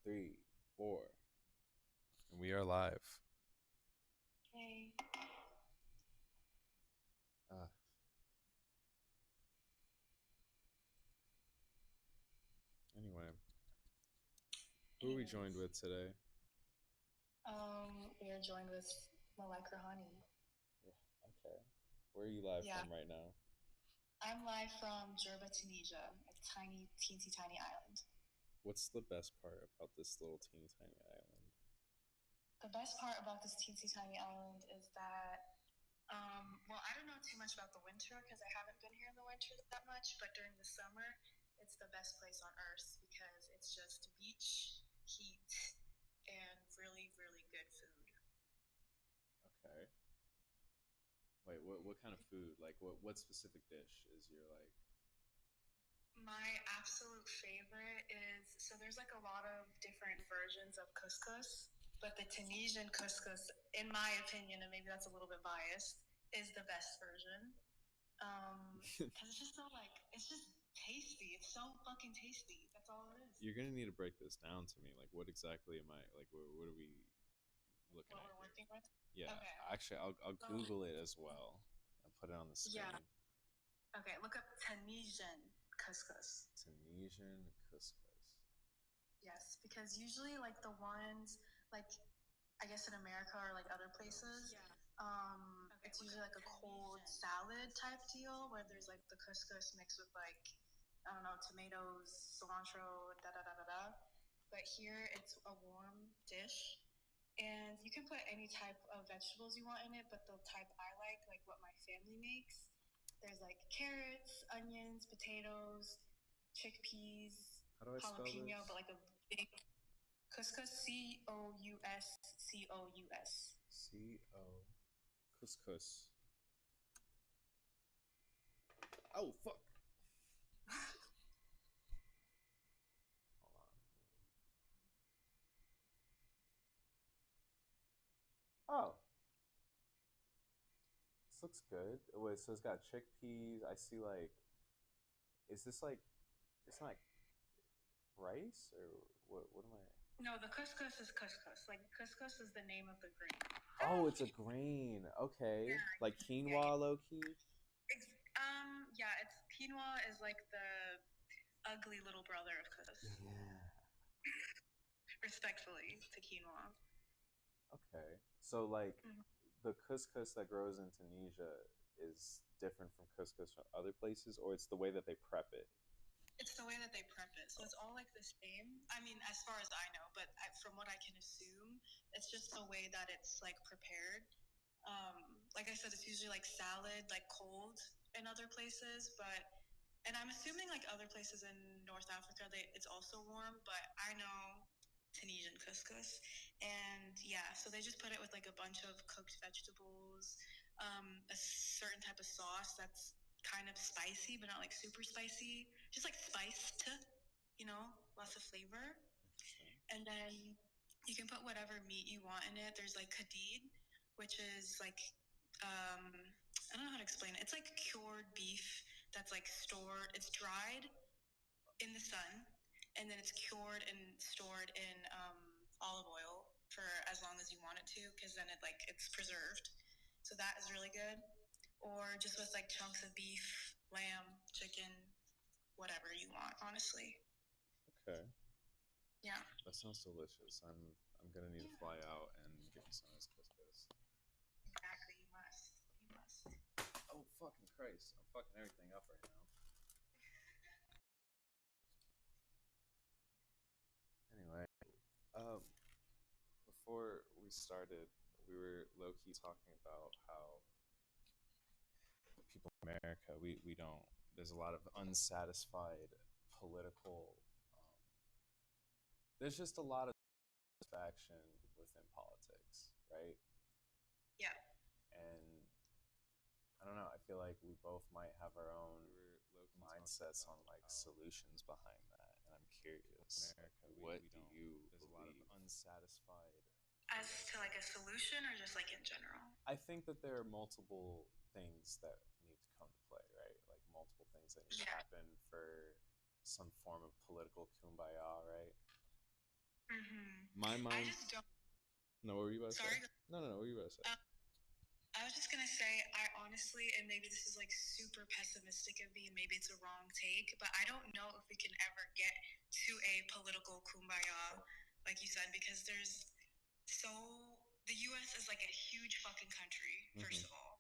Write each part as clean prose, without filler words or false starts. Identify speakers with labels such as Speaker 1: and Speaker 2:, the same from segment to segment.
Speaker 1: Three, four, and we are live.
Speaker 2: Hey.
Speaker 1: Uh, anyway, who are we joined with today?
Speaker 2: We are joined with Malika Hani.
Speaker 1: Yeah, okay. Where are you live
Speaker 2: Yeah.
Speaker 1: from right now?
Speaker 2: I'm live from Jerba, Tunisia, a tiny, teensy tiny island.
Speaker 1: What's the best part about this little teeny tiny island?
Speaker 2: The best part about this teensy tiny island is that, well, I don't know too much about the winter because I haven't been here in the winter that much, but during the summer, it's the best place on earth because it's just beach, heat, and really, really good food.
Speaker 1: Okay. Wait, what kind of food? Like, what specific dish is your like?
Speaker 2: My absolute favorite is so there's like a lot of different versions of couscous, but the Tunisian couscous, in my opinion, and maybe that's a little bit biased, is the best version. Because it's just so like it's just tasty. It's so fucking tasty. That's all it is.
Speaker 1: You're gonna need to break this down to me. Like, what exactly am I like? What are we looking
Speaker 2: What
Speaker 1: at
Speaker 2: we're
Speaker 1: here?
Speaker 2: working with.
Speaker 1: Yeah,
Speaker 2: Okay.
Speaker 1: actually, I'll Google it as well and put it on the screen.
Speaker 2: Yeah. Okay. Look up Tunisian couscous.
Speaker 1: Tunisian couscous.
Speaker 2: Yes, because usually like the ones like I guess in America or like other places, it's usually like a cold salad type deal where there's like the couscous mixed with like I don't know tomatoes, cilantro, da da da da da. But here it's a warm dish, and you can put any type of vegetables you want in it. But the type I like what my family makes, there's like carrots, onions, potatoes, chickpeas,
Speaker 1: How do I spell
Speaker 2: jalapeno,
Speaker 1: this?
Speaker 2: but like a big couscous, Couscous.
Speaker 1: C-O. Couscous. Oh, fuck. Hold on. Oh, this looks good. Wait, so it's got chickpeas. I see, like, is this like, it's not like rice or what am I?
Speaker 2: No, the couscous is couscous. Like couscous is the name of the grain.
Speaker 1: Oh, it's a grain. Okay.
Speaker 2: Yeah,
Speaker 1: Like
Speaker 2: yeah,
Speaker 1: quinoa, low key?
Speaker 2: yeah. It's quinoa is like the ugly little brother of couscous.
Speaker 1: Yeah.
Speaker 2: Respectfully to quinoa.
Speaker 1: Okay. So, like,
Speaker 2: Mhm.
Speaker 1: the couscous that grows in Tunisia is different from couscous from other places, or it's the way that they prep it?
Speaker 2: It's the way that they prep it, so it's all like the same. I mean, as far as I know, but from what I can assume, it's just the way that it's like prepared. Like I said, it's usually like salad, like cold in other places, but and I'm assuming like other places in North Africa, it's also warm, but I know Tunisian couscous, and yeah, so they just put it with like a bunch of cooked vegetables, a certain type of sauce that's kind of spicy, but not like super spicy, just like spiced, lots of flavor, and then you can put whatever meat you want in it. There's like kadid, which is like I don't know how to explain it. It's like cured beef that's like stored. It's dried in the sun, and then it's cured and stored in olive oil for as long as you want it to, because then it's preserved. So that is really good. Or just with like chunks of beef, lamb, chicken, whatever you want. Honestly,
Speaker 1: Okay.
Speaker 2: yeah.
Speaker 1: That sounds delicious. I'm gonna need to fly out and get me some of this couscous.
Speaker 2: Exactly. You must. You must.
Speaker 1: Oh fucking Christ! I'm fucking everything up right now. Anyway, um, before we started, we were low key talking about how people in America we don't. There's a lot of unsatisfied political. There's just a lot of satisfaction within politics, right?
Speaker 2: Yeah.
Speaker 1: And I don't know. I feel like we both might have our own mindsets on like solutions behind that, and I'm curious. What do you believe? Unsatisfied.
Speaker 2: As to like a solution or just like in general?
Speaker 1: I think that there are multiple things that need to come to play, right? Like multiple things that need to happen for some form of political kumbaya, right? my mind.
Speaker 2: I just don't.
Speaker 1: No, what were you about to
Speaker 2: Sorry.
Speaker 1: say? No. What were you about to say?
Speaker 2: I was just gonna say, I honestly, and maybe this is like super pessimistic of me, and maybe it's a wrong take, but I don't know if we can ever get to a political kumbaya, like you said, because the U.S. is like a huge fucking country, first of all.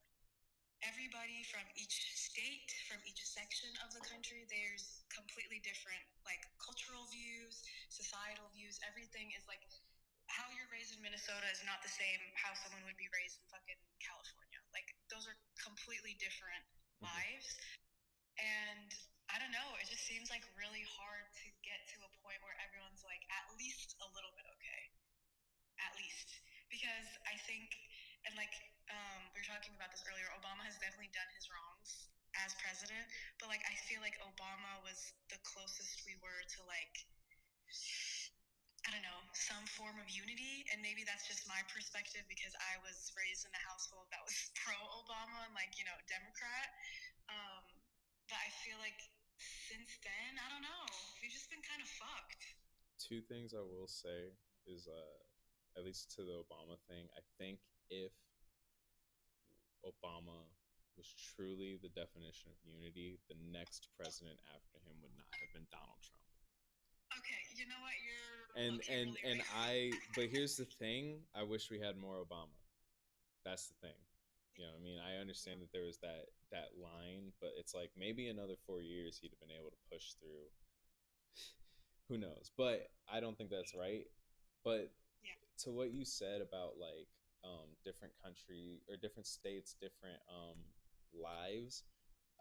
Speaker 2: Everybody from each state, from each section of the country, there's completely different, like, cultural views, societal views. Everything is like, how you're raised in Minnesota is not the same how someone would be raised in fucking California. Like, those are completely different lives. And I don't know, it just seems like really hard to get to a point where everyone's like at least a little bit okay. At least. Because I think, and like we were talking about this earlier, Obama has definitely done his wrongs as president, but like I feel like Obama was the closest we were to, like, I don't know, some form of unity. And maybe that's just my perspective because I was raised in a household that was pro-Obama and, like, you know, Democrat. But I feel like since then, I don't know, we've just been kind of fucked.
Speaker 1: Two things I will say is, at least to the Obama thing, I think if Obama was truly the definition of unity, the next president after him would not have been Donald Trump.
Speaker 2: Okay, you know what?
Speaker 1: But here's the thing: I wish we had more Obama. That's the thing. You know, I mean, I understand that there was that line, but it's like maybe another 4 years he'd have been able to push through. Who knows? But I don't think that's right. But to what you said about, like, different country or different states, different lives,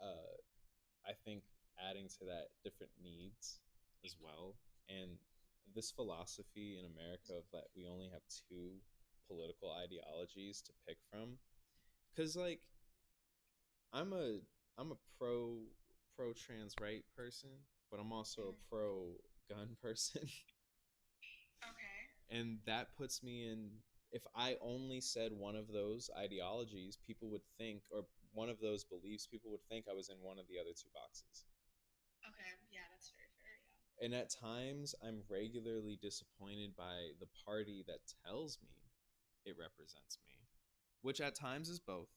Speaker 1: I think adding to that different needs as well, and this philosophy in America of that we only have two political ideologies to pick from, because like I'm a I'm a pro trans right person, but I'm also a pro gun person.
Speaker 2: Okay.
Speaker 1: And that puts me in, if I only said one of those ideologies, people would think, or one of those beliefs, people would think I was in one of the other two boxes.
Speaker 2: Okay, yeah, that's very fair, yeah.
Speaker 1: And at times, I'm regularly disappointed by the party that tells me it represents me, which at times is both.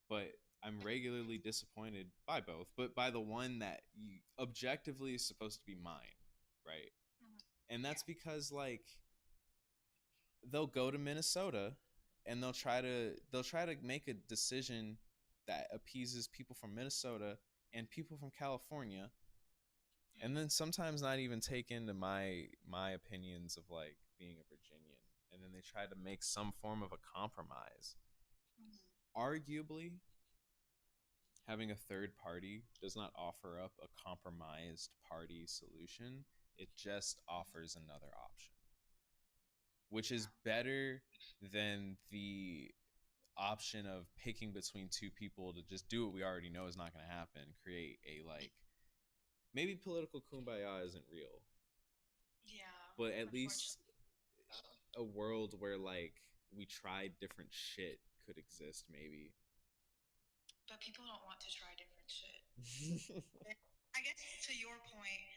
Speaker 1: But I'm regularly disappointed by both, but by the one that objectively is supposed to be mine, right? And that's because, like, they'll go to Minnesota and they'll try to make a decision that appeases people from Minnesota and people from California, and then sometimes not even take into my opinions of, like, being a Virginian, and then they try to make some form of a compromise. Arguably, having a third party does not offer up a compromised party solution. It just offers another option, which is better than the option of picking between two people to just do what we already know is not going to happen, create a, like, maybe political kumbaya isn't real, but at least a world where, like, we tried different shit could exist, maybe.
Speaker 2: But people don't want to try different shit. I guess to your point,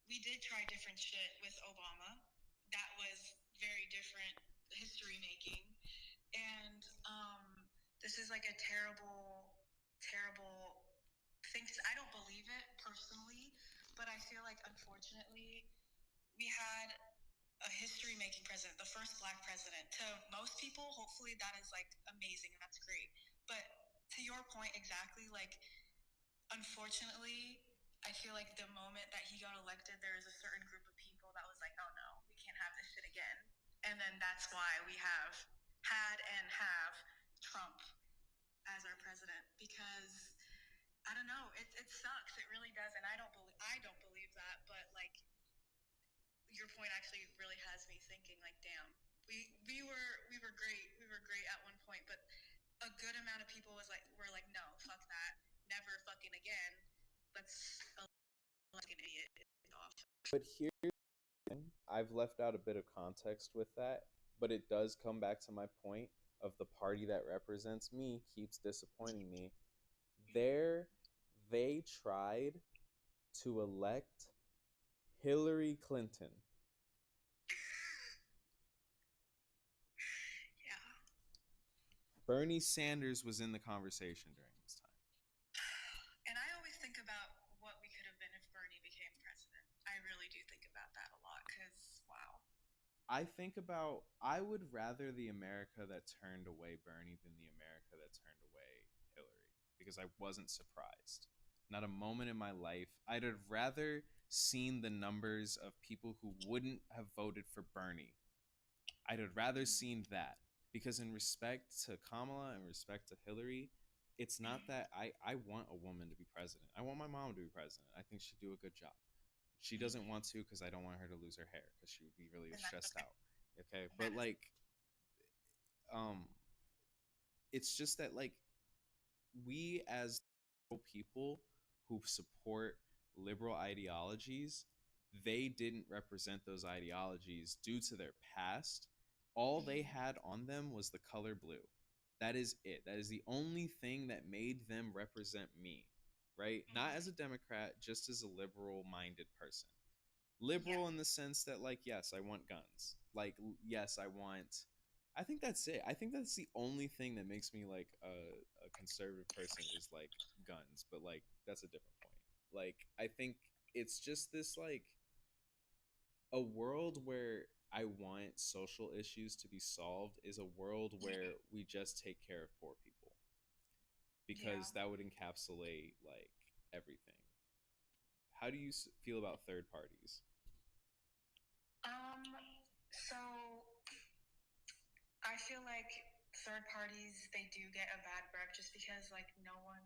Speaker 2: we did try different shit with Obama. That was very different history making. And this is like a terrible, terrible thing. I don't believe it personally, but I feel like, unfortunately, we had a history making president, the first Black president. To most people, hopefully that is, like, amazing. That's great. But to your point, exactly, like, unfortunately, I feel like the moment that he got elected, there is a certain group of people that was like, oh no, we can't have this shit again. And then that's why we have had and have Trump as our president, because I don't know, it sucks. It really does. And I don't believe that, but, like, your point actually really has me thinking, like, damn, we were great. We were great at one point, but a good amount of people were like, no, fuck that, never fucking again. Let's like an idiot off.
Speaker 1: But here, I've left out a bit of context with that, but it does come back to my point of the party that represents me keeps disappointing me. They tried to elect Hillary Clinton. Bernie Sanders was in the conversation during this time.
Speaker 2: And I always think about what we could have been if Bernie became president. I really do think about that a lot because, wow.
Speaker 1: I would rather the America that turned away Bernie than the America that turned away Hillary because I wasn't surprised. Not a moment in my life. I'd have rather seen the numbers of people who wouldn't have voted for Bernie. I'd have rather seen that because in respect to Kamala and respect to Hillary, it's not that I want a woman to be president. I want my mom to be president. I think she'd do a good job. She doesn't want to because I don't want her to lose her hair because she would be really stressed out. Okay, but like, um, it's just that like we as people who support liberal ideologies, they didn't represent those ideologies due to their past. All they had on them was the color blue. That is it. That is the only thing that made them represent me, right? Not as a Democrat, just as a liberal minded person. Liberal in the sense that, like, yes, I want guns. Like, yes, I think that's it. I think that's the only thing that makes me like a conservative person is like guns, but like that's a different point. Like, I think it's just this like a world where I want social issues to be solved is a world where we just take care of poor people because that would encapsulate like everything. How do you feel about third parties?
Speaker 2: So I feel like third parties, they do get a bad rep just because like no one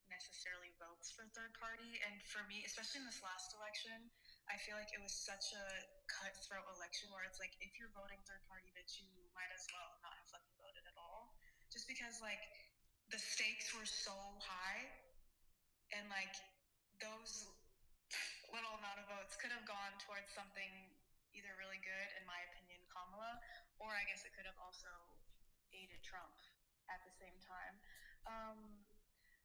Speaker 2: necessarily votes for third party. And for me, especially in this last election, I feel like it was such a cutthroat election where it's like if you're voting third party, bitch, you might as well not have fucking voted at all. Just because like the stakes were so high and like those little amount of votes could have gone towards something either really good, in my opinion, Kamala, or I guess it could have also aided Trump at the same time.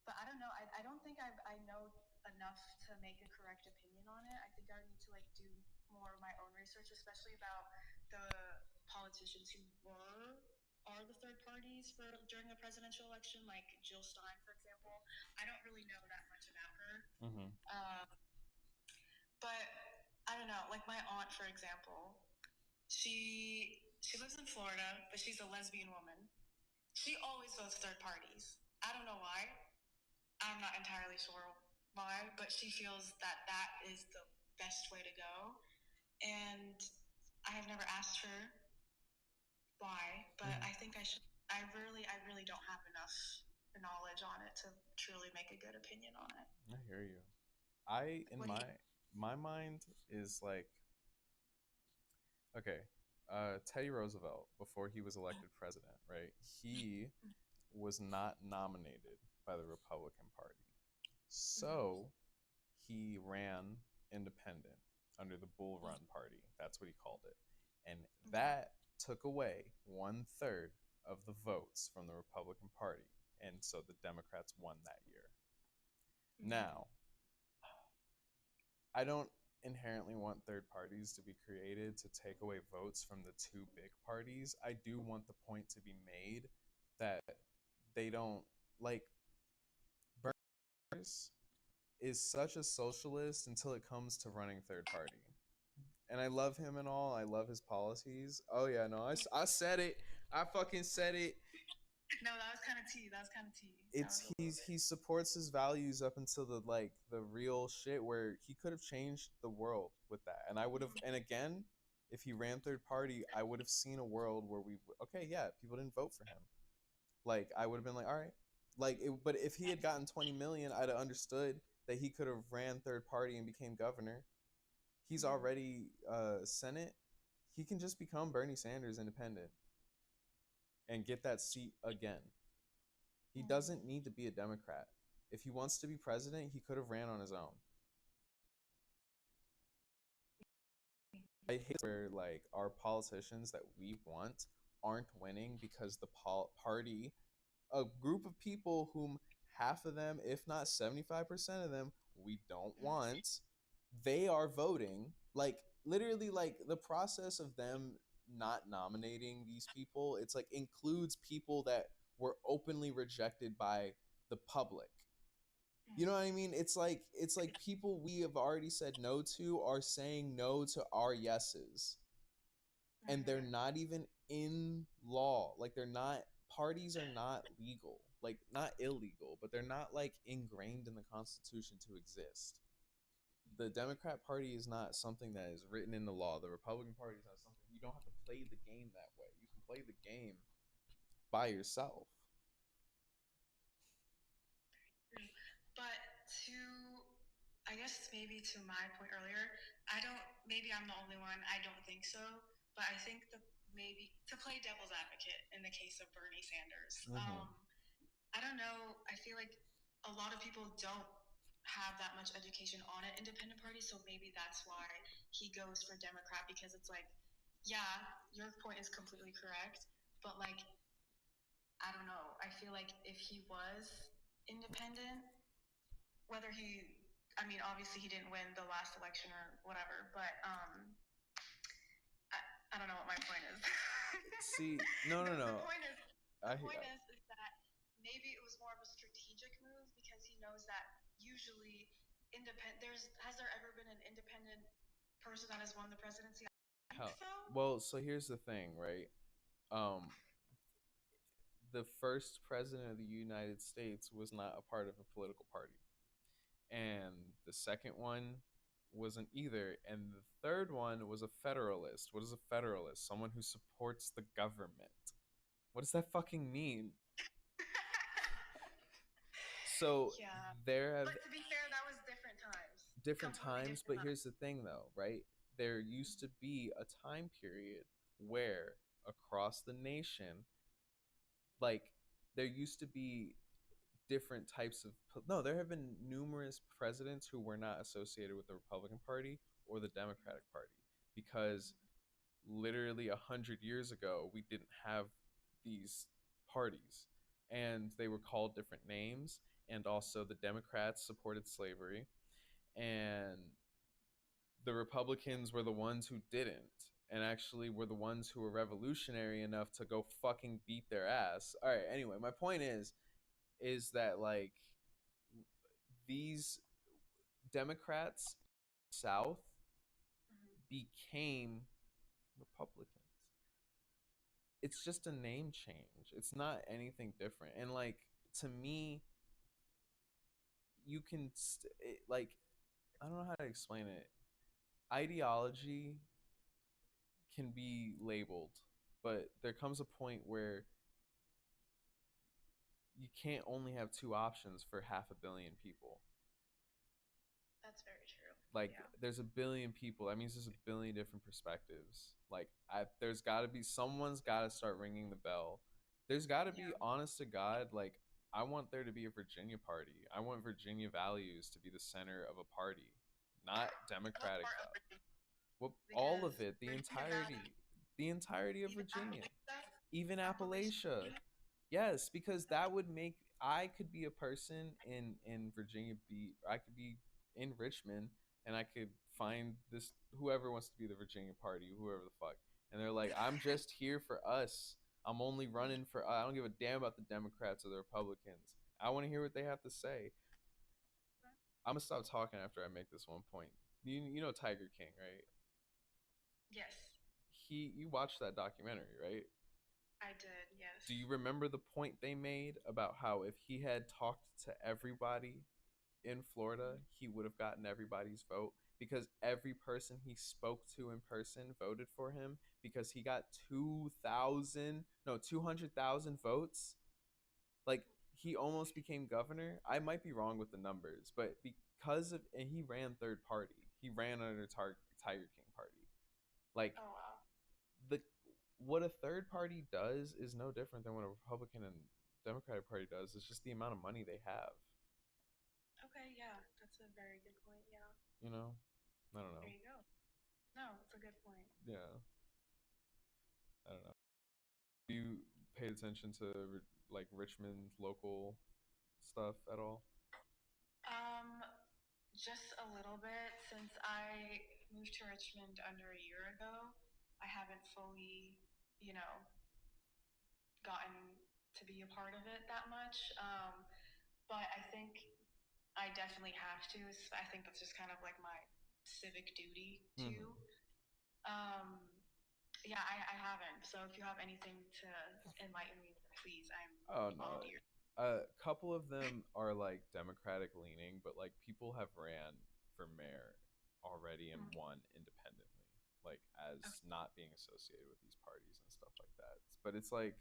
Speaker 2: But I don't know. I don't think I know enough to make a correct opinion on it. I think I need to like do more of my own research, especially about the politicians who are the third parties for during the presidential election, like Jill Stein, for example. I don't really know that much about her.
Speaker 1: Mm-hmm.
Speaker 2: But I don't know, like my aunt, for example, she lives in Florida, but she's a lesbian woman. She always votes third parties. I don't know why. I'm not entirely sure why, but she feels that that is the best way to go. And I have never asked her why, but I think I should. I really don't have enough knowledge on it to truly make a good opinion on it.
Speaker 1: I hear you. My mind is like, okay, Teddy Roosevelt before he was elected president, right? He was not nominated by the Republican Party, so he ran independent under the Bull Run Party. That's what he called it, and that took away 1/3 of the votes from the Republican Party, and so the Democrats won that year. Now, I don't inherently want third parties to be created to take away votes from the two big parties. I do want the point to be made that they don't like Bernie is such a socialist until it comes to running third party. And I love him and all. I love his policies. Oh yeah, no, I said it. I fucking said it.
Speaker 2: No, that was kind of tea. That was kind of tea.
Speaker 1: He supports his values up until the real shit where he could have changed the world with that. And I would have, and again, if he ran third party, I would have seen a world where okay, yeah, people didn't vote for him. Like I would have been like, all right, like but if he had gotten 20 million, I'd have understood that he could have ran third party and became governor. He's already Senate. He can just become Bernie Sanders independent and get that seat again. He doesn't need to be a Democrat. If he wants to be president, he could have ran on his own. I hate where like our politicians that we want aren't winning because the party, a group of people whom half of them, if not 75% of them, we don't want, they are voting. Like literally like the process of them not nominating these people, it's like includes people that were openly rejected by the public. You know what I mean? It's like people we have already said no to are saying no to our yeses. And they're not even in law. Like they're not, parties are not legal. Like not illegal, but they're not like ingrained in the Constitution to exist. The Democrat Party is not something that is written in the law. The Republican Party is not something, you don't have to play the game that way. You can play the game by yourself.
Speaker 2: But to, I guess maybe to my point earlier, maybe I'm the only one, I don't think so, but I think maybe to play devil's advocate in the case of Bernie Sanders, I don't know, I feel like a lot of people don't have that much education on an independent party, so maybe that's why he goes for Democrat, because it's like, yeah, your point is completely correct, but like, I don't know, I feel like if he was independent, whether I mean, obviously he didn't win the last election or whatever, but I don't know what my point is.
Speaker 1: See, no.
Speaker 2: The point is that maybe it was more of a strategic move, because he knows that usually has there ever been an independent person that has won the presidency? I think so.
Speaker 1: Well, so here's the thing, right? The first president of the United States was not a part of a political party. And the second one wasn't either. And the third one was a federalist. What is a federalist? Someone who supports the government. What does that fucking mean? So
Speaker 2: yeah.
Speaker 1: there have,
Speaker 2: but to be fair, that was different times.
Speaker 1: But here's the thing though, right? There used to be a time period where across the nation, like there used to be different types of, no, there have been numerous presidents who were not associated with the Republican Party or the Democratic Party, because literally 100 years ago we didn't have these parties, and they were called different names. And also the Democrats supported slavery, and the Republicans were the ones who didn't, and actually were the ones who were revolutionary enough to go fucking beat their ass. All right, anyway, my point is that like these Democrats South became Republicans. It's just a name change. It's not anything different. And like to me, you can like, I don't know how to explain it. Ideology can be labeled, but there comes a point where you can't only have two options for 500 million people.
Speaker 2: That's very true.
Speaker 1: Like there's a billion people. That means there's a billion different perspectives. Like there's got to be, someone's got to start ringing the bell. There's got to be, honest to God, like I want there to be a Virginia party. I want Virginia values to be the center of a party, not Democratic values. Well, all of it, the entirety of Virginia, even Appalachia. Yes, because that would make, I could be a person in Virginia Beach, I could be in Richmond, and I could find this whoever wants to be the Virginia party, whoever the fuck, and they're like, I'm just here for us. I'm only running for. I don't give a damn about the Democrats or the Republicans. I want to hear what they have to say. I'm gonna stop talking after I make this one point. You know Tiger King, right?
Speaker 2: Yes.
Speaker 1: You watched that documentary, right?
Speaker 2: I did, yes.
Speaker 1: Do you remember the point they made about how if he had talked to everybody in Florida, he would have gotten everybody's vote? Because every person he spoke to in person voted for him, because he got 200,000 votes. Like he almost became governor. I might be wrong with the numbers, but because of, and he ran third party. He ran under Tiger King party. Like,
Speaker 2: oh wow.
Speaker 1: The what a third party does is no different than what a Republican and Democratic Party does. It's just the amount of money they have.
Speaker 2: Okay, yeah, that's a very good point. Yeah.
Speaker 1: You know, I don't know.
Speaker 2: There you go. No, it's a good point.
Speaker 1: Yeah. I don't know. Do you pay attention to like Richmond local stuff at all?
Speaker 2: Just a little bit. Since I moved to Richmond under a year ago, I haven't fully, gotten to be a part of it that much. But I think I definitely have to. I think that's just kind of like my civic duty to. Yeah, I haven't. So if you have anything to enlighten me, please, I'm all ears.
Speaker 1: A couple of them are like Democratic leaning, but like people have ran for mayor already and won independently, like as not being associated with these parties and stuff like that. But it's like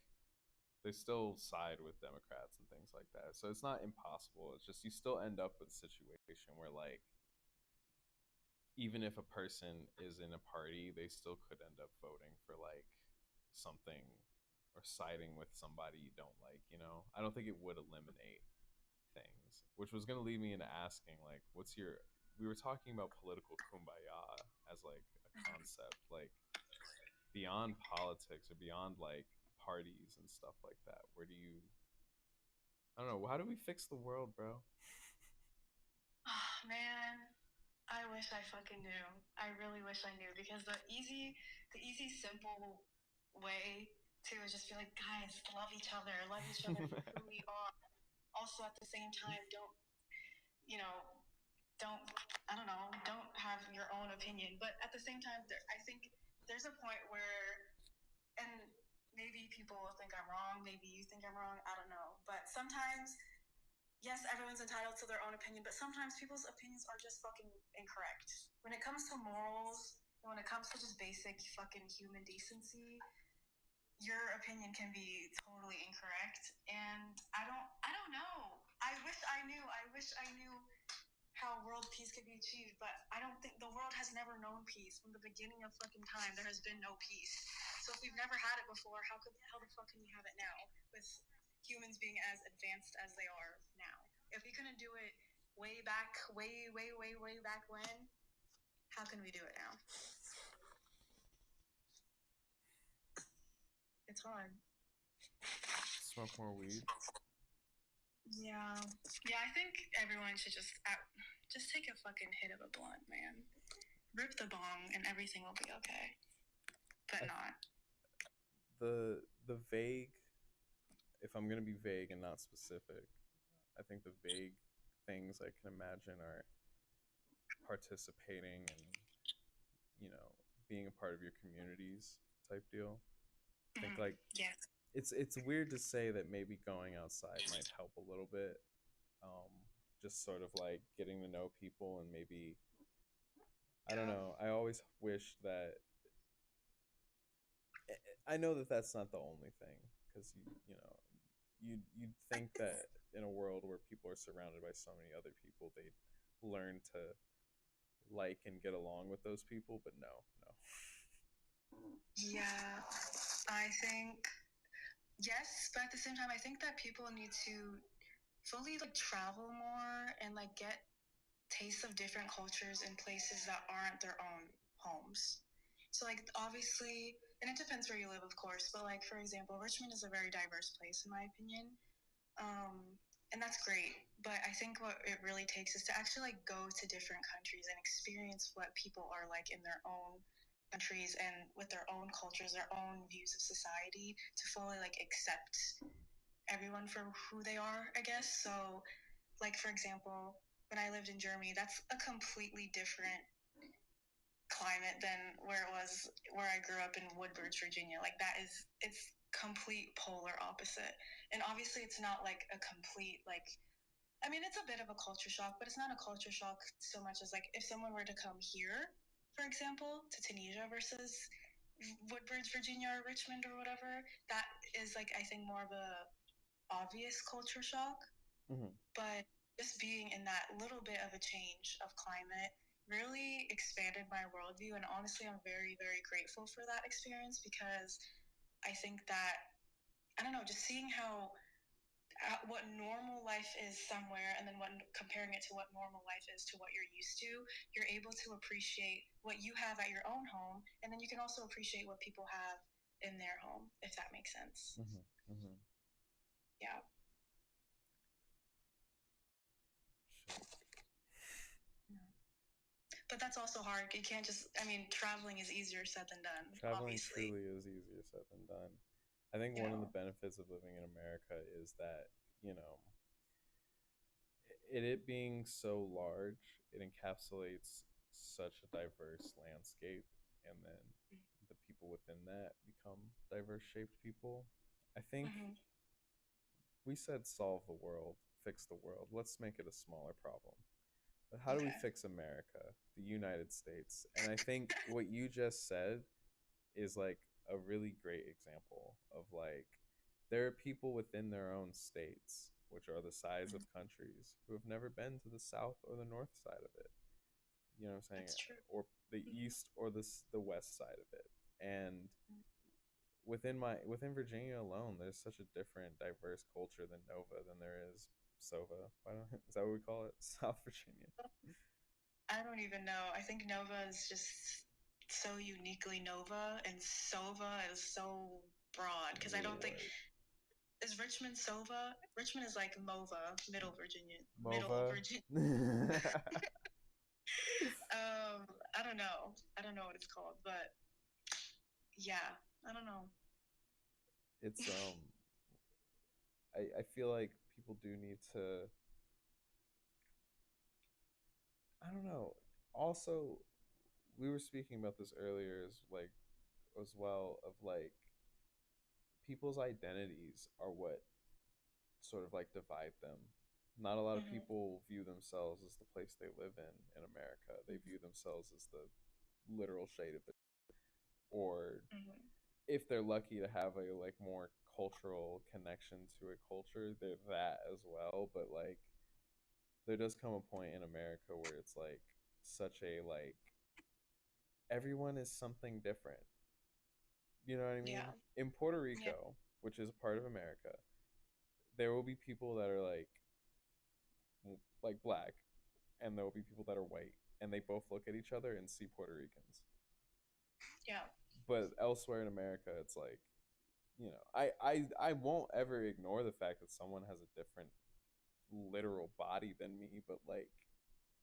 Speaker 1: they still side with Democrats and things like that. So it's not impossible. It's just you still end up with a situation where like even if a person is in a party, they still could end up voting for like something or siding with somebody you don't like, you know? I don't think it would eliminate things, which was going to lead me into asking like what's your we were talking about political kumbaya as like a concept, like beyond politics or beyond like parties and stuff like that. Where do you I don't know, how do we fix the world, bro?
Speaker 2: Oh, man, I wish I fucking knew. I really wish I knew, because the easy, simple way to is just be like, guys, love each other for who we are. Also, at the same time, don't, I don't know, don't have your own opinion. But at the same time, I think there's a point where, and maybe people will think I'm wrong, maybe you think I'm wrong, I don't know. But sometimes, yes, everyone's entitled to their own opinion, but sometimes people's opinions are just fucking incorrect. When it comes to morals, and when it comes to just basic fucking human decency, your opinion can be totally incorrect. And I don't know. I wish I knew. How world peace could be achieved, but I don't think the world has never known peace. From the beginning of fucking time, there has been no peace. So if we've never had it before, how the fuck can we have it now with humans being as advanced as they are now? If we couldn't do it way back, way back when, how can we do it now? It's hard.
Speaker 1: Smoke more weed.
Speaker 2: Yeah, I think everyone should just take a fucking hit of a blunt, man. Rip the bong and everything will be okay. But not.
Speaker 1: The vague, if I'm gonna be vague and not specific, I think the vague things I can imagine are participating and, you know, being a part of your communities type deal. I think like it's weird to say that maybe going outside might help a little bit. Just sort of like getting to know people and maybe I don't know. I always wish that I know that that's not the only thing because you'd think that in a world where people are surrounded by so many other people, they'd learn to like and get along with those people, but no.
Speaker 2: Yeah, I think yes, but at the same time, I think that people need to fully like travel more and like get tastes of different cultures in places that aren't their own homes. So like obviously, and it depends where you live, of course, but like for example, Richmond is a very diverse place in my opinion. And that's great. But I think what it really takes is to actually like go to different countries and experience what people are like in their own countries and with their own cultures, their own views of society, to fully like accept everyone for who they are, I guess. So like for example, when I lived in Germany, that's a completely different climate than where I grew up in Woodbridge, Virginia. Like it's complete polar opposite. And obviously it's not like a complete like I mean it's a bit of a culture shock, but it's not a culture shock so much as like if someone were to come here, for example, to Tunisia versus Woodbridge, Virginia or Richmond or whatever, that is like I think more of a obvious culture shock.
Speaker 1: Mm-hmm.
Speaker 2: But just being in that little bit of a change of climate really expanded my worldview. And honestly, I'm very, very grateful for that experience because I think that, I don't know, just seeing how what normal life is somewhere and then comparing it to what normal life is to what you're used to, you're able to appreciate what you have at your own home. And then you can also appreciate what people have in their home, if that makes sense.
Speaker 1: Mm-hmm. Mm-hmm.
Speaker 2: Yeah. But that's also hard. You can't just, I mean, traveling is easier said than done.
Speaker 1: Traveling
Speaker 2: obviously.
Speaker 1: truly is easier said than done. I think
Speaker 2: you
Speaker 1: one of the
Speaker 2: know.
Speaker 1: benefits of living in America is that, you know, it being so large, it encapsulates such a diverse landscape, and then the people within that become diverse shaped people. I think
Speaker 2: Mm-hmm.
Speaker 1: we said solve the world, fix the world. Let's make it a smaller problem. But how do we
Speaker 2: Okay.
Speaker 1: fix America, the United States? And I think what you just said is like a really great example of like there are people within their own states, which are the size of
Speaker 2: Mm-hmm.
Speaker 1: countries, who have never been to the south or the north side of it. You know what I'm saying?
Speaker 2: That's true.
Speaker 1: Or the
Speaker 2: Mm-hmm.
Speaker 1: east or the west side of it. And within Virginia alone, there's such a different, diverse culture than Nova than there is Sova. Is that what we call it? South Virginia.
Speaker 2: I don't even know. I think Nova is just so uniquely Nova, and Sova is so broad because I don't think
Speaker 1: What?
Speaker 2: is Richmond Sova. Richmond is like Mova, Middle Virginia, Middle
Speaker 1: Mova.
Speaker 2: Virginia. I don't know. I don't know what it's called, but yeah, I don't know.
Speaker 1: It's I feel like people do need to, I don't know. Also, we were speaking about this earlier as well of like people's identities are what sort of like divide them. Not a lot of
Speaker 2: Mm-hmm.
Speaker 1: people view themselves as the place they live in America. They view themselves as the literal shade of the, or
Speaker 2: Mm-hmm.
Speaker 1: if they're lucky to have a like more cultural connection to a culture, they're that as well. But like there does come a point in America where it's like such a like everyone is something different. You know what I mean?
Speaker 2: Yeah.
Speaker 1: In Puerto
Speaker 2: Yeah.
Speaker 1: Rico, which is a part of America, there will be people that are like black, and there will be people that are white, and they both look at each other and see Puerto Ricans.
Speaker 2: Yeah.
Speaker 1: But elsewhere in America, it's like, you know, I won't ever ignore the fact that someone has a different literal body than me, but like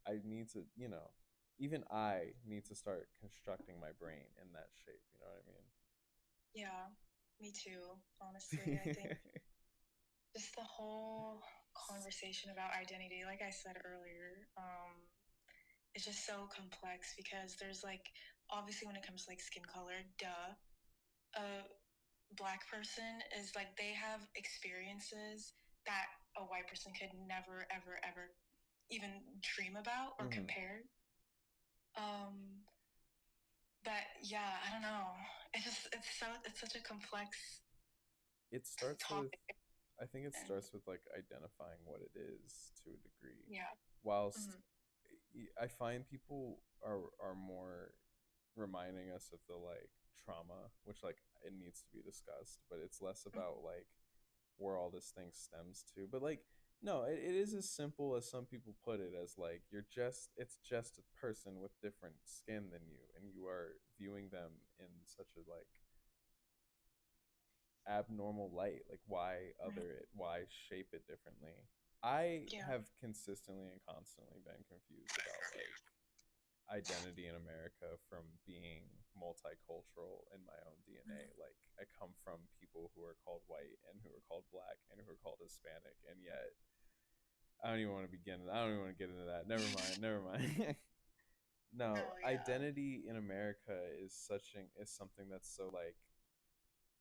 Speaker 1: I need to, you know, even I need to start constructing my brain in that shape. You know what
Speaker 2: Yeah. Me too.
Speaker 1: I
Speaker 2: Honestly, I
Speaker 1: mean?
Speaker 2: think just the whole conversation about identity, like I said earlier, it's just so complex because there's like obviously when it comes to like skin color, duh, a black person is like they have experiences that a white person could never ever ever even dream about or
Speaker 1: Mm-hmm.
Speaker 2: compare. Um, but yeah, I don't know. It's such a complex
Speaker 1: It starts with,
Speaker 2: topic.
Speaker 1: I think it
Speaker 2: And
Speaker 1: starts with like identifying what it is to a degree.
Speaker 2: yeah.
Speaker 1: Whilst
Speaker 2: Mm-hmm.
Speaker 1: I find people are more reminding us of the like trauma, which like it needs to be discussed, but it's less about like where all this thing stems to. But like no, it is as simple as some people put it, as like it's just a person with different skin than you, and you are viewing them in such a like abnormal light. Like why
Speaker 2: Mm-hmm.
Speaker 1: other it, why shape it differently? I
Speaker 2: Yeah.
Speaker 1: have consistently and constantly been confused about like identity in America from being multicultural in my own DNA. Like I come from people who are called white and who are called black and who are called Hispanic, and yet I don't even want to begin. I don't even want to get into that. Never mind. Never mind. No,
Speaker 2: Oh yeah.
Speaker 1: identity in America is something that's so like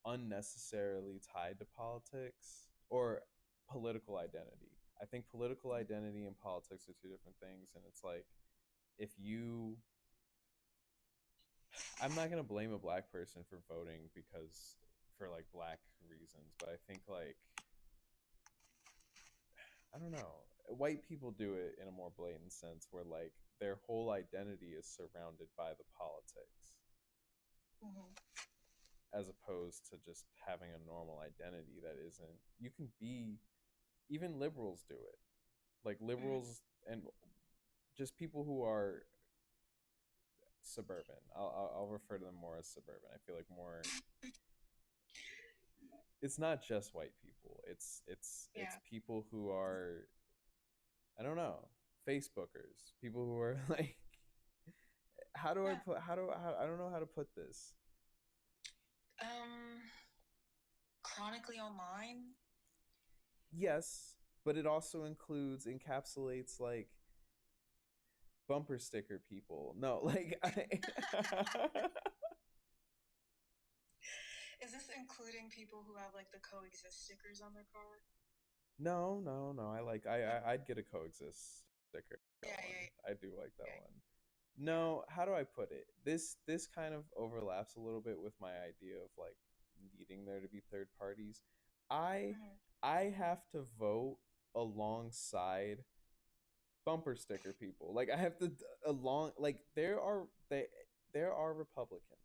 Speaker 1: unnecessarily tied to politics or political identity. I think political identity and politics are two different things, and it's like if you I'm not gonna blame a black person for voting because for like black reasons, but I think like I don't know. White people do it in a more blatant sense where like their whole identity is surrounded by the politics
Speaker 2: Mm-hmm.
Speaker 1: as opposed to just having a normal identity that isn't. You can be, even liberals do it. Like
Speaker 2: Mm-hmm.
Speaker 1: liberals and just people who are suburban. I'll refer to them more as suburban. I feel like more it's not just white people. It's
Speaker 2: Yeah.
Speaker 1: people who are, I don't know, Facebookers, people who are like
Speaker 2: Yeah.
Speaker 1: how, I don't know how to put this.
Speaker 2: Um, electronically online?
Speaker 1: Yes, but it also encapsulates like bumper sticker people. No, like
Speaker 2: Is this including people who have like the coexist stickers on their car?
Speaker 1: no, no, no. I'd get a coexist sticker.
Speaker 2: Yeah,
Speaker 1: One.
Speaker 2: yeah,
Speaker 1: I do like that
Speaker 2: yeah,
Speaker 1: one.
Speaker 2: yeah.
Speaker 1: No, how do I put it? This kind of overlaps a little bit with my idea of like needing there to be third parties. I
Speaker 2: Mhm.
Speaker 1: I have to vote alongside bumper sticker people. Like I have to along like there are Republicans.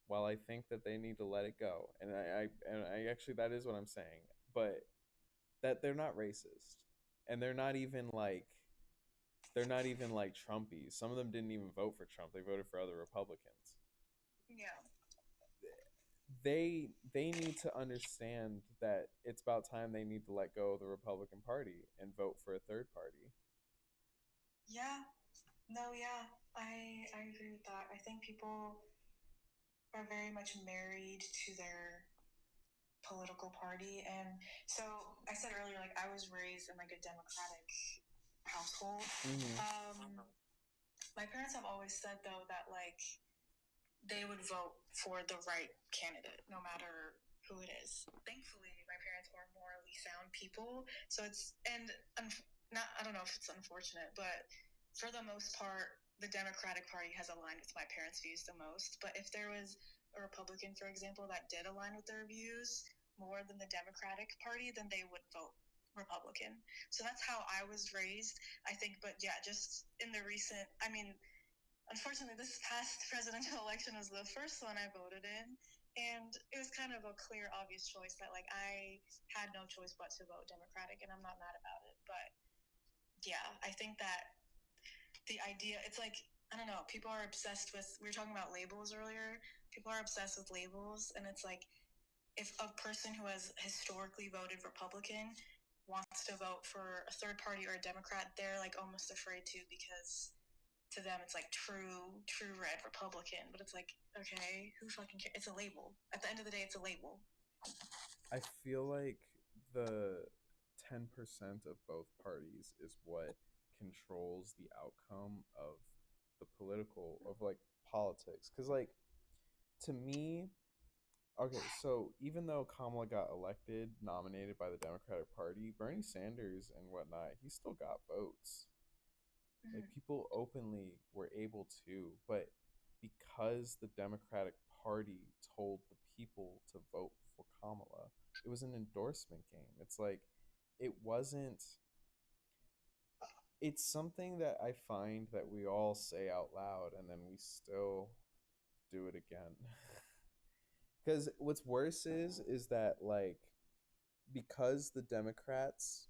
Speaker 1: While I think that they need to let it go, and I actually that is what I'm saying, but that they're not racist, and they're not even like Trumpies. Some of them didn't even vote for Trump; they voted for other Republicans.
Speaker 2: Yeah.
Speaker 1: They need to understand that it's about time they need to let go of the Republican Party and vote for a third party.
Speaker 2: Yeah. No, yeah. I agree with that. I think people are very much married to their political party. And so I said earlier, like I was raised in like a Democratic household.
Speaker 1: Mm-hmm.
Speaker 2: My parents have always said though that like they would vote for the right candidate, no matter who it is. Thankfully, my parents are morally sound people, so it's and not. I don't know if it's unfortunate, but for the most part, the Democratic Party has aligned with my parents' views the most. But if there was a Republican, for example, that did align with their views more than the Democratic Party, then they would vote Republican. So that's how I was raised, I think. But yeah, just in the recent, I mean, unfortunately, this past presidential election was the first one I voted in, and it was kind of a clear, obvious choice that like I had no choice but to vote Democratic, and I'm not mad about it. But yeah, I think that the idea, it's like I don't know, people are obsessed with. We were talking about labels earlier. People are obsessed with labels, and it's like if a person who has historically voted Republican wants to vote for a third party or a Democrat, they're like almost afraid to because to them it's like true red Republican, but it's like okay, who fucking cares? It's a label. At the end of the day, it's a label.
Speaker 1: I feel like the 10% of both parties is what controls the outcome of the political of like politics, because like to me, okay, so even though Kamala got elected nominated by the Democratic Party, Bernie Sanders and whatnot, he still got votes. Like
Speaker 2: Mm-hmm.
Speaker 1: people openly were able to, but because the Democratic Party told the people to vote for Kamala, it was an endorsement game. It's like it wasn't it's something that I find that we all say out loud and then we still do it again. Cuz what's worse is that like because the Democrats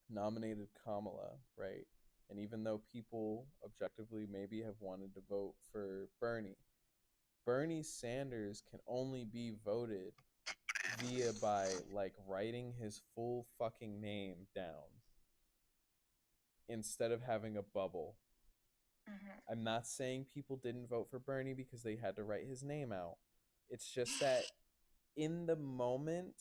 Speaker 1: nominated Kamala, right? And even though people objectively maybe have wanted to vote for Bernie Sanders can only be voted via by like writing his full fucking name down instead of having a bubble.
Speaker 2: Mm-hmm.
Speaker 1: I'm not saying people didn't vote for Bernie because they had to write his name out. It's just that in the moment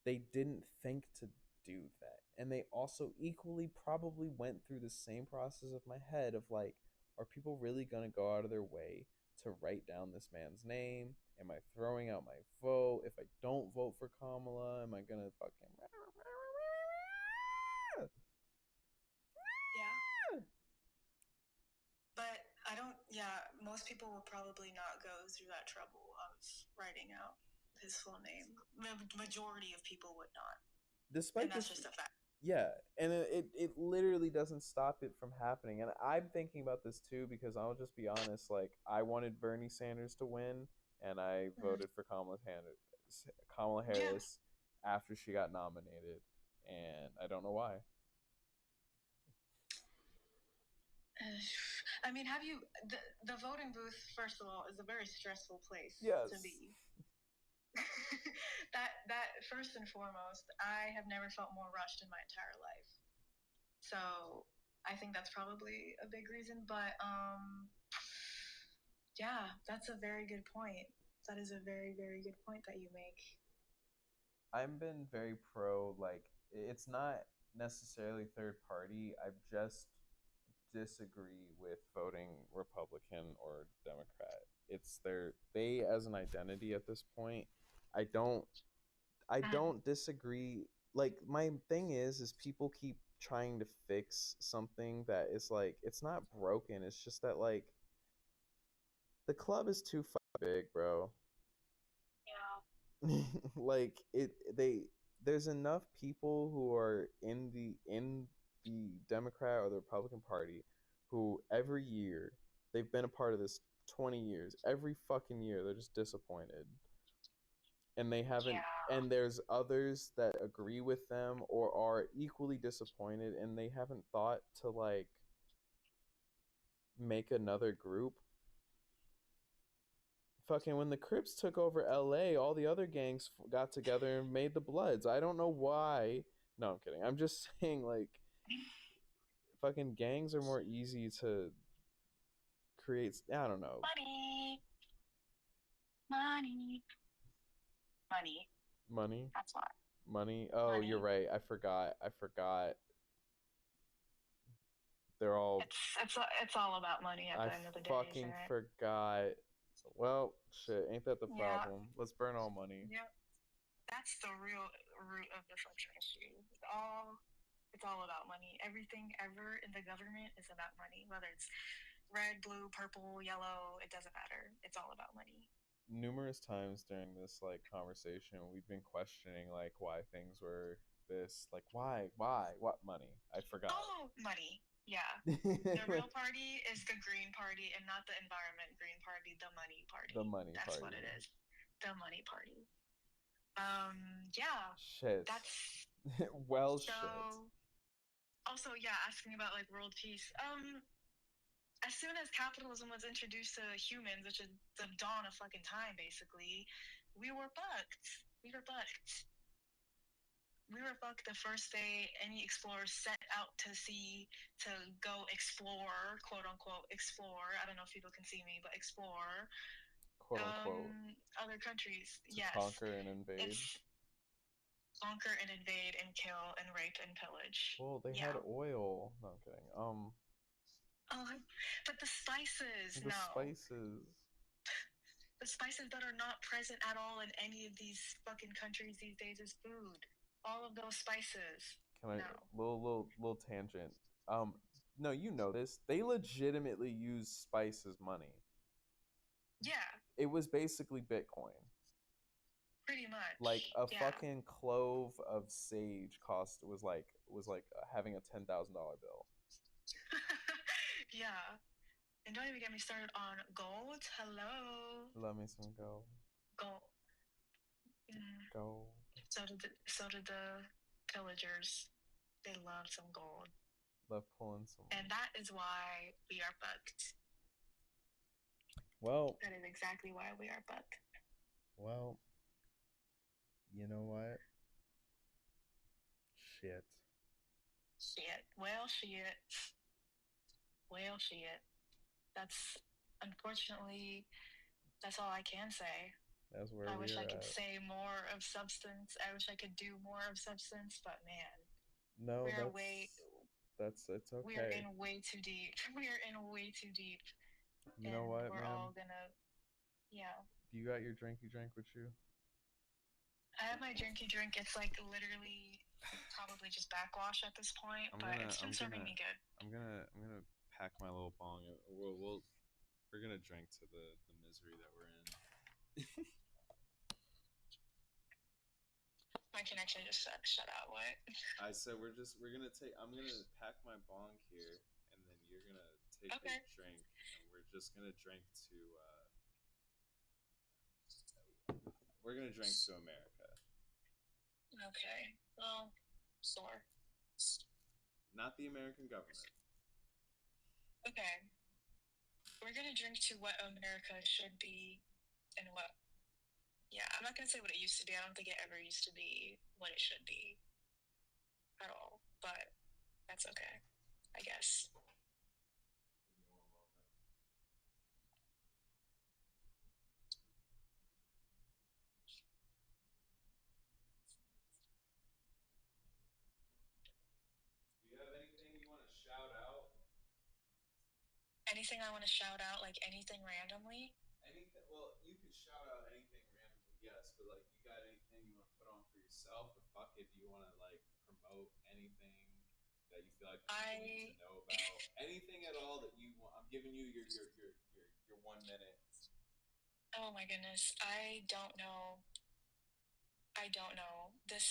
Speaker 1: they didn't think to do that. And they also equally probably went through the same process of my head of like, are people really going to go out of their way to write down this man's name? Am I throwing out my vote? If I don't vote for Kamala, am I going to fucking.
Speaker 2: Yeah, but I don't. Yeah, most people will probably not go through that trouble of writing out his full name. Majority of people would not, and
Speaker 1: Despite
Speaker 2: that's
Speaker 1: this,
Speaker 2: just a fact.
Speaker 1: yeah, and it literally doesn't stop it from happening. And I'm thinking about this too because I'll just be honest, like I wanted Bernie Sanders to win and I
Speaker 2: Mm-hmm.
Speaker 1: voted for Kamala
Speaker 2: Yeah.
Speaker 1: Harris after she got nominated, and I don't know why.
Speaker 2: I mean, have you the voting booth? First of all, is a very stressful place to
Speaker 1: Yes.
Speaker 2: be. That first and foremost, I have never felt more rushed in my entire life. So I think that's probably a big reason. But yeah, that's a very good point. That is a very, very good point that you make.
Speaker 1: I've been very pro, like, it's not necessarily third party. I've just disagree with voting Republican or Democrat. It's they as an identity at this point. I don't I don't disagree. Like, my thing is people keep trying to fix something that is like, it's not broken. It's just that, like, the club is too big, bro.
Speaker 2: Yeah.
Speaker 1: Like, there's enough people who are in the Democrat or the Republican Party who every year they've been a part of this 20 years. Every fucking year they're just disappointed. And they haven't
Speaker 2: Yeah.
Speaker 1: and there's others that agree with them or are equally disappointed, and they haven't thought to, like, make another group. Fucking when the Crips took over LA, all the other gangs got together and made the Bloods. I don't know why. No, I'm kidding. I'm just saying, like, fucking gangs are more easy to create. I don't know.
Speaker 2: Money. Money. Money.
Speaker 1: Money?
Speaker 2: That's why.
Speaker 1: Money? Oh,
Speaker 2: Money.
Speaker 1: you're right. I forgot. They're all.
Speaker 2: It's all about money at the end of the day.
Speaker 1: I fucking forgot. Well, shit, ain't that the problem? Let's burn all money.
Speaker 2: Yep. That's the real root of the fucking issue. It's all about money. Everything ever in the government is about money. Whether it's red, blue, purple, yellow, it doesn't matter. It's all about money.
Speaker 1: Numerous times during this, like, conversation, we've been questioning, like, why things were this, like, why, what money? I forgot.
Speaker 2: Oh, money. Yeah. The real party is the Green Party and not the Environment Green Party, the Money Party.
Speaker 1: The Money
Speaker 2: That's
Speaker 1: Party.
Speaker 2: What it is. The Money Party. Yeah.
Speaker 1: Shit.
Speaker 2: That's
Speaker 1: well,
Speaker 2: so,
Speaker 1: shit.
Speaker 2: Also, yeah, asking about, like, world peace. As soon as capitalism was introduced to humans, which is the dawn of fucking time, basically, we were fucked. We were fucked the first day any explorers set out to sea to go explore, quote unquote, explore. I don't know if people can see me, but explore.
Speaker 1: Quote unquote.
Speaker 2: Other countries.
Speaker 1: To conquer and invade.
Speaker 2: Conquer and invade and kill and rape and pillage.
Speaker 1: Well, they had oil. No, I'm kidding.
Speaker 2: But the spices.
Speaker 1: The spices.
Speaker 2: The spices that are not present at all in any of these fucking countries these days is food. All of those spices.
Speaker 1: Can I little tangent? No, you know this. They legitimately use spice as money.
Speaker 2: Yeah.
Speaker 1: It was basically Bitcoin.
Speaker 2: Pretty much.
Speaker 1: Like a fucking clove of sage was like having a $10,000 bill.
Speaker 2: Yeah. And don't even get me started on gold. Hello.
Speaker 1: Love me some gold.
Speaker 2: Gold.
Speaker 1: Gold.
Speaker 2: So did the pillagers. They love some gold.
Speaker 1: Love pulling some.
Speaker 2: And that is why we are fucked.
Speaker 1: Well.
Speaker 2: That is exactly why we are fucked.
Speaker 1: Well. You know what? Shit.
Speaker 2: Well, shit. That's, unfortunately, that's all I can say.
Speaker 1: That's where
Speaker 2: I wish I could say more of substance. I wish I could do more of substance, but man.
Speaker 1: No, it's okay.
Speaker 2: We are in way too deep.
Speaker 1: You know what,
Speaker 2: we're
Speaker 1: man?
Speaker 2: all gonna,
Speaker 1: You got your drinky drink with you?
Speaker 2: I have my drinky drink. It's like literally probably just backwash at this point, it's been serving me good.
Speaker 1: I'm gonna pack my little bong. We're gonna drink to the misery that we're in.
Speaker 2: My connection just shut out. What?
Speaker 1: I said I'm gonna pack my bong here, and then you're gonna take a drink, and we're just gonna drink to America.
Speaker 2: Okay. Well, sore.
Speaker 1: Not the American government.
Speaker 2: Okay. We're gonna drink to what America should be, and what. Yeah, I'm not gonna say what it used to be. I don't think it ever used to be what it should be at all. But that's okay, I guess. Anything I want to shout out, like anything randomly?
Speaker 1: Anything? Well, you could shout out anything randomly, yes, but like, you got anything you want to put on for yourself, or fuck it, do you want to like promote anything that you feel like people need to know about? Anything at all that you want? I'm giving you your 1 minute.
Speaker 2: Oh my goodness, I don't know. This.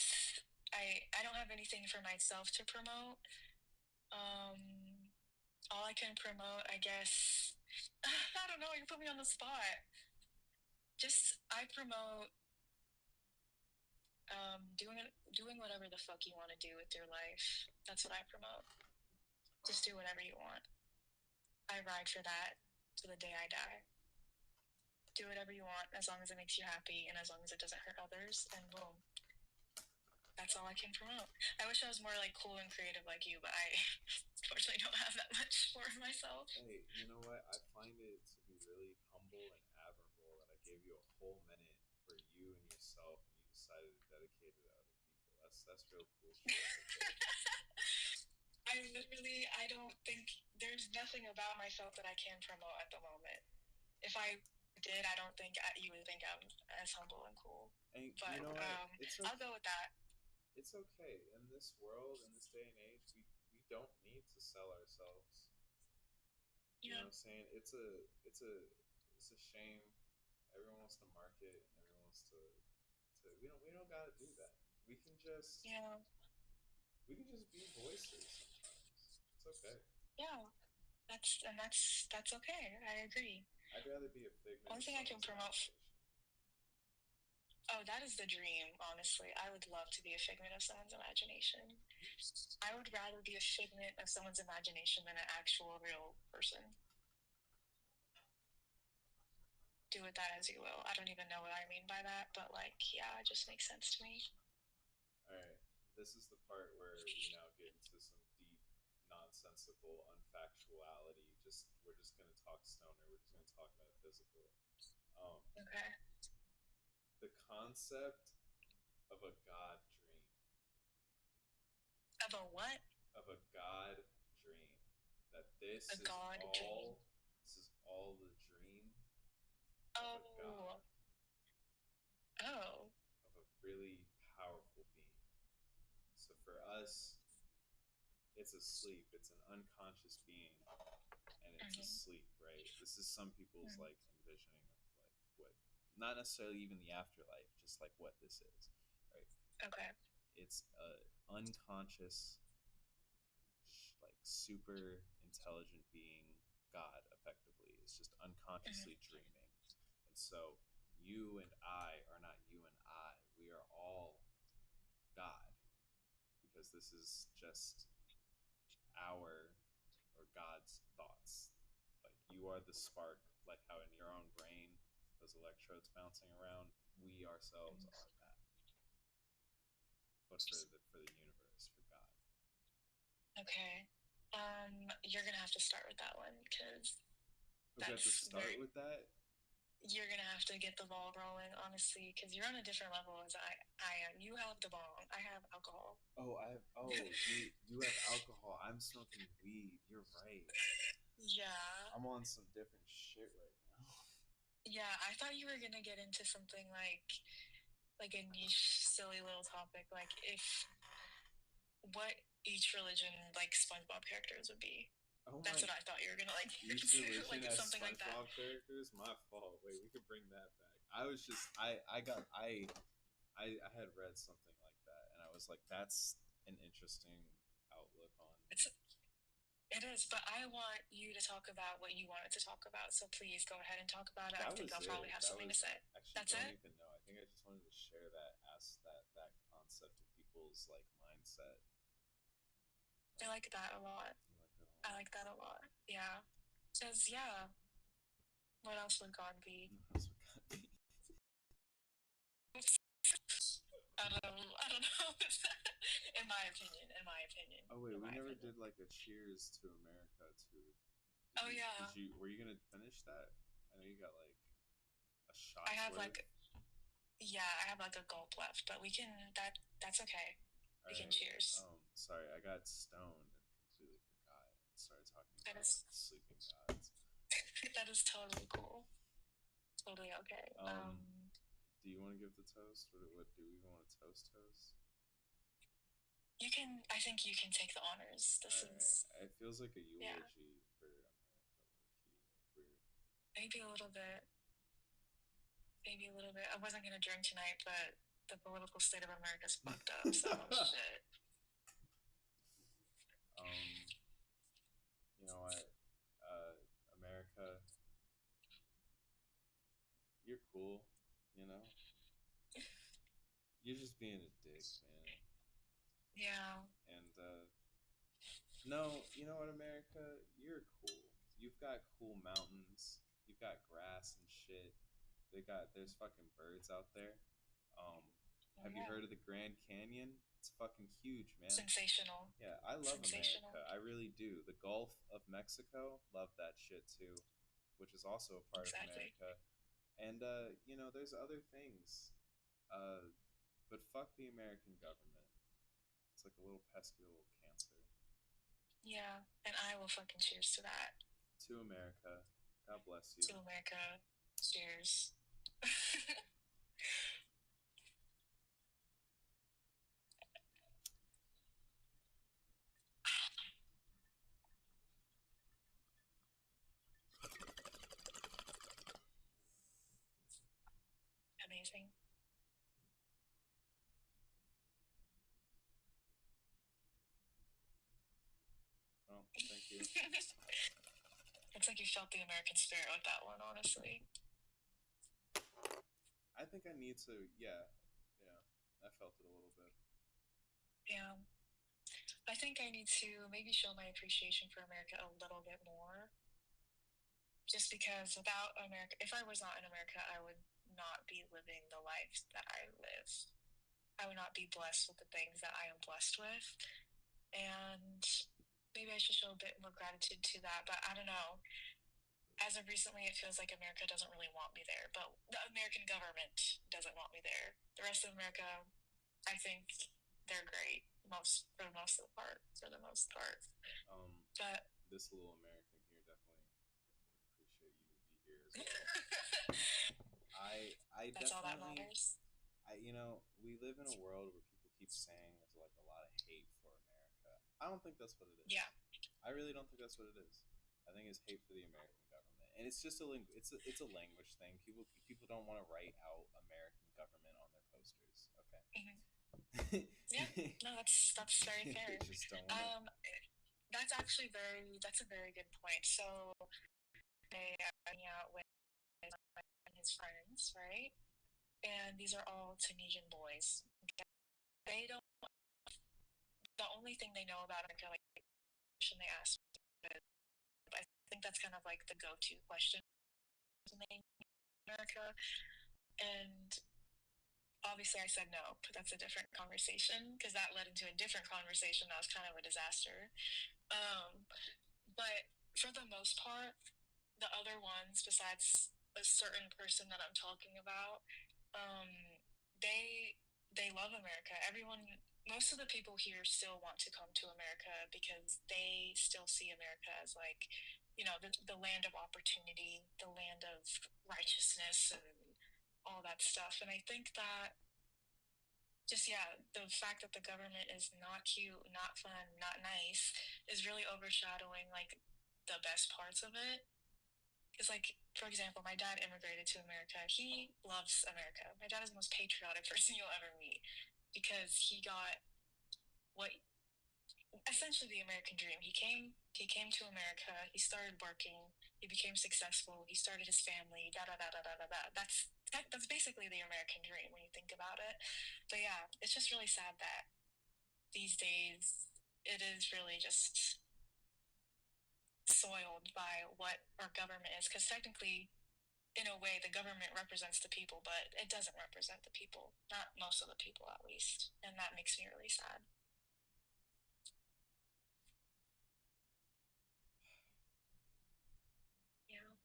Speaker 2: I don't have anything for myself to promote. All I can promote, I guess. I don't know. You put me on the spot. I promote doing whatever the fuck you want to do with your life. That's what I promote. Just do whatever you want. I ride for that to the day I die. Do whatever you want as long as it makes you happy and as long as it doesn't hurt others, and boom. That's all I can promote. I wish I was more like cool and creative like you, but I unfortunately don't have that much for myself.
Speaker 1: Hey, you know what? I find it to be really humble and admirable that I gave you a whole minute for you and yourself, and you decided to dedicate it to other people. That's real cool shit.
Speaker 2: I don't think there's nothing about myself that I can promote at the moment. If I did, I don't think you would think I'm as humble and cool.
Speaker 1: And
Speaker 2: but
Speaker 1: you know what?
Speaker 2: It's okay. I'll go with that.
Speaker 1: It's okay. In this world, in this day and age, we don't need to sell ourselves. You know what I'm saying? It's a shame. Everyone wants to market, and everyone wants to we don't gotta do that. We can just we can just be voices sometimes. It's okay.
Speaker 2: Yeah. That's okay. I agree.
Speaker 1: I'd rather be a figment.
Speaker 2: One thing I can promote. Oh, that is the dream, honestly. I would love to be a figment of someone's imagination. I would rather be a figment of someone's imagination than an actual real person. Do with that as you will. I don't even know what I mean by that, but like, yeah, it just makes sense to me.
Speaker 1: Alright, this is the part where we now get into some deep, nonsensical unfactuality. We're just gonna talk stoner. We're just gonna talk metaphysical.
Speaker 2: Okay.
Speaker 1: The concept of a God dream.
Speaker 2: Of a what?
Speaker 1: Of a God dream. That this
Speaker 2: is all the dream of a God. Oh.
Speaker 1: Of a really powerful being. So for us, it's asleep. It's an unconscious being, and it's asleep, right? This is some people's like envisioning of like what, not necessarily even the afterlife, just like what this is, right?
Speaker 2: Okay.
Speaker 1: It's a unconscious, like super intelligent being, God, effectively. It's just unconsciously dreaming, and so you and I are not you and I. We are all God, because this is just our or God's thoughts. Like, you are the spark, like how in your own brain those electrodes bouncing around, we ourselves are that. But for the universe, for God.
Speaker 2: Okay. You're gonna have to start with that one, because
Speaker 1: we have to start with that.
Speaker 2: You're gonna have to get the ball rolling, honestly, because you're on a different level as I am. You have the bong. I have alcohol.
Speaker 1: You have alcohol. I'm smoking weed. You're right.
Speaker 2: Yeah.
Speaker 1: I'm on some different shit right now.
Speaker 2: Yeah, I thought you were gonna get into something like a niche, silly little topic, like what each religion, like SpongeBob characters, would be. That's what I thought you were gonna like.
Speaker 1: Each religion like as something SpongeBob like that. Characters. My fault. Wait, we could bring that back. I was just I had read something like that, and I was like, that's an interesting outlook on.
Speaker 2: It is, but I want you to talk about what you wanted to talk about. So please go ahead and talk about it. I think I'll probably have something to say.
Speaker 1: That's it. I don't even know. I think I just wanted to share that concept of people's like mindset.
Speaker 2: I like that a lot. I like that a lot. Yeah. Because what else would God be? I don't know. In my opinion.
Speaker 1: Oh wait, we never did like a cheers to America too. Were you gonna finish that? I know you got like a shot.
Speaker 2: I have worth. I have like a gulp left, but we can. That's okay. We can cheers.
Speaker 1: Sorry, I got stoned and completely forgot and started talking about sleeping gods.
Speaker 2: That is totally cool. Totally okay.
Speaker 1: Do you want to give the toast? What do we want to toast?
Speaker 2: You can. I think you can take the honors. This is.
Speaker 1: It feels like a eulogy for America.
Speaker 2: Maybe a little bit. Maybe a little bit. I wasn't gonna drink tonight, but the political state of America is fucked up. So shit.
Speaker 1: You know what? America, you're cool. You know, you're just being a dick, man.
Speaker 2: Yeah.
Speaker 1: And no, you know what, America? You're cool. You've got cool mountains. You've got grass and shit. There's fucking birds out there. Have you heard of the Grand Canyon? It's fucking huge, man.
Speaker 2: Sensational.
Speaker 1: Yeah, I love America. I really do. The Gulf of Mexico, love that shit too, which is also a part of America. And you know, there's other things. But fuck the American government. It's like a little pesky little cancer.
Speaker 2: Yeah, and I will fucking cheers to that.
Speaker 1: To America. God bless you.
Speaker 2: To America. Cheers. Amazing.
Speaker 1: Oh, thank you.
Speaker 2: Looks like you felt the American spirit with that one, honestly.
Speaker 1: I think I need to, yeah, I felt it a little bit.
Speaker 2: Yeah. I think I need to maybe show my appreciation for America a little bit more. Just because without America, if I was not in America, I would not be living the life that I live. I would not be blessed with the things that I am blessed with. And maybe I should show a bit more gratitude to that. But I don't know. As of recently, it feels like America doesn't really want me there. But the American government doesn't want me there. The rest of America, I think they're great. For the most part. But
Speaker 1: this little American here definitely appreciate you to be here as well. I
Speaker 2: that's
Speaker 1: definitely,
Speaker 2: all that matters.
Speaker 1: You know, we live in a world where people keep saying there's like a lot of hate for America. I don't think that's what it is.
Speaker 2: Yeah.
Speaker 1: I really don't think that's what it is. I think it's hate for the American government, and it's just it's a language thing. People don't want to write out American government on their posters. Okay.
Speaker 2: Mm-hmm. Yeah. No, that's very fair.
Speaker 1: They just don't want
Speaker 2: that's a very good point. So they are hanging out with his friends, right? And these are all Tunisian boys. They don't. The only thing they know about America, like, question they ask, I think that's kind of like the go-to question in America. And obviously, I said no, but that's a different conversation because that led into a different conversation that was kind of a disaster. But for the most part, the other ones, besides a certain person that I'm talking about, they love America. Most of the people here still want to come to America because they still see America as like, you know, the land of opportunity, the land of righteousness, and all that stuff. And I think that the fact that the government is not cute, not fun, not nice is really overshadowing like the best parts of it. Because, like, for example, my dad immigrated to America. He loves America. My dad is the most patriotic person you'll ever meet because he got essentially the American dream. He came to America. He started working. He became successful. He started his family. That's basically the American dream when you think about it. But yeah, it's just really sad that these days it is really just soiled by what our government is, because technically, in a way, the government represents the people, but it doesn't represent the people. Not most of the people, at least. And that makes me really sad. Yeah.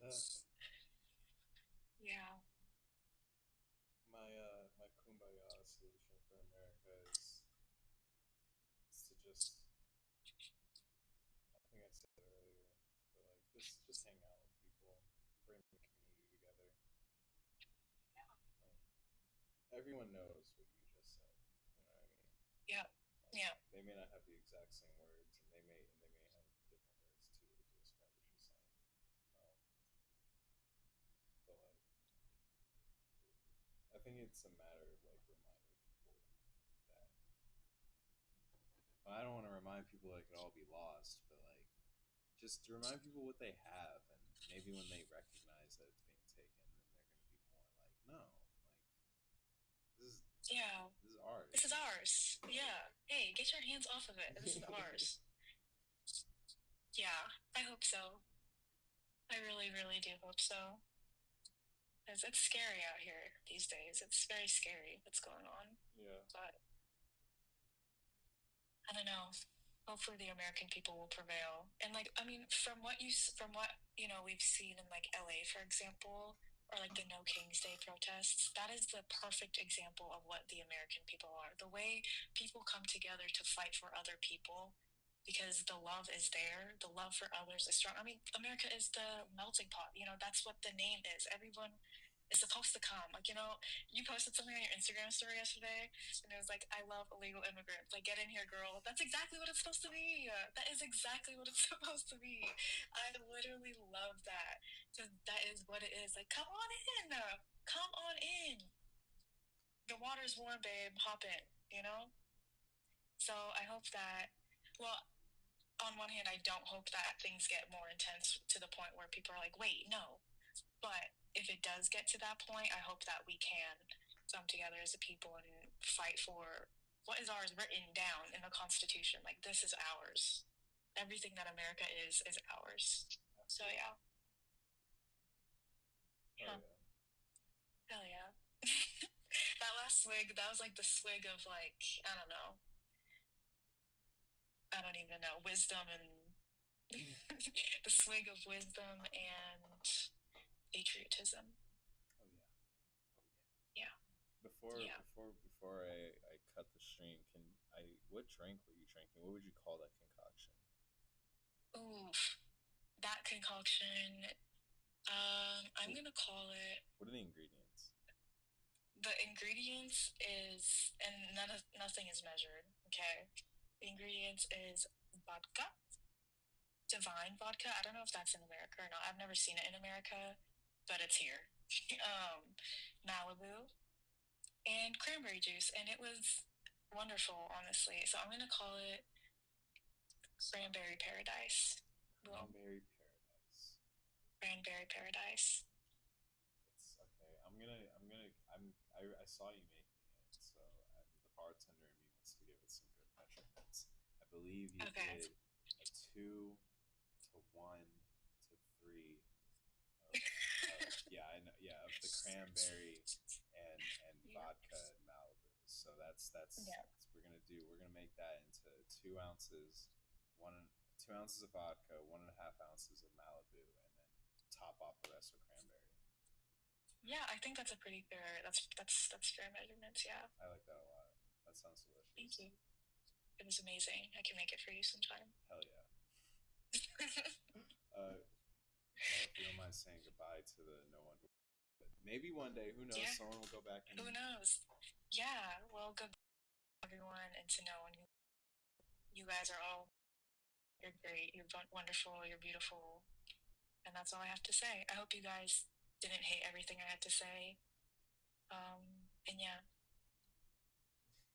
Speaker 1: Damn.
Speaker 2: Yeah.
Speaker 1: My kumbaya solution for America is just hang out with people, bring the community together. Everyone knows what you just said. You know what I mean?
Speaker 2: Yeah. Yeah.
Speaker 1: They may not have the exact same words, and they may have different words too to describe what you're saying. But like, I think it's a matter of like reminding people that. Well, I don't want to remind people it could all be lost, but like, just to remind people what they have, and maybe when they recognize that it's being taken, then they're going to be more like, no, like this is this is ours.
Speaker 2: This is ours. Yeah. Hey, get your hands off of it. This is ours. Yeah, I hope so. I really, really do hope so. Because it's scary out here these days. It's very scary what's going on.
Speaker 1: Yeah.
Speaker 2: But I don't know. Hopefully the American people will prevail. And like, I mean, from what you know, we've seen in like LA, for example, or like the No King's Day protests, that is the perfect example of what the American people are. The way people come together to fight for other people because the love is there, the love for others is strong. I mean, America is the melting pot. You know, that's what the name is. Everyone is supposed to come. Like, you know, you posted something on your Instagram story yesterday, and it was like, I love illegal immigrants. Like, get in here, girl. That's exactly what it's supposed to be. That is exactly what it's supposed to be. I literally love that. Because that is what it is. Like, come on in. Come on in. The water's warm, babe. Hop in, you know? So I hope that, well, on one hand, I don't hope that things get more intense to the point where people are like, wait, no. But if it does get to that point, I hope that we can come together as a people and fight for what is ours written down in the Constitution. Like, this is ours. Everything that America is ours. So, yeah.
Speaker 1: Oh, yeah.
Speaker 2: Hell yeah. That last swig, that was like the swig of like, I don't know. I don't even know. Wisdom and the swig of wisdom and patriotism.
Speaker 1: Oh yeah.
Speaker 2: Yeah.
Speaker 1: Before I cut the stream, what drink were you drinking? What would you call that concoction?
Speaker 2: Oof. That concoction, I'm gonna call it.
Speaker 1: What are the ingredients?
Speaker 2: The ingredients is, and nothing is measured. Okay, the ingredients is vodka, divine vodka. I don't know if that's in America or not. I've never seen it in America, but it's here. Malibu and cranberry juice, and it was wonderful, honestly. So I'm gonna call it Cranberry Paradise.
Speaker 1: Cranberry Paradise.
Speaker 2: Cranberry Paradise.
Speaker 1: It's okay. I saw you making it, so the bartender in me wants to give it some good measurements. I believe you did a 2-to-1-to-3 yeah, I know. Yeah, of the cranberry and vodka and Malibu. So we're gonna make that into 2 ounces, 2 ounces of vodka, 1.5 ounces of Malibu, and then top off the rest with cranberry.
Speaker 2: Yeah, I think that's a pretty fair. That's fair measurements. Yeah.
Speaker 1: I like that a lot. That sounds delicious.
Speaker 2: Thank you. It was amazing. I can make it for you sometime.
Speaker 1: Hell yeah. Well, if you don't mind saying goodbye to the no one who. Maybe one day, who knows? Yeah. Someone will go back and.
Speaker 2: Who knows? Yeah. Well, goodbye, everyone, and to no one. You guys are all. You're great. You're wonderful. You're beautiful. And that's all I have to say. I hope you guys didn't hate everything I had to say. And yeah.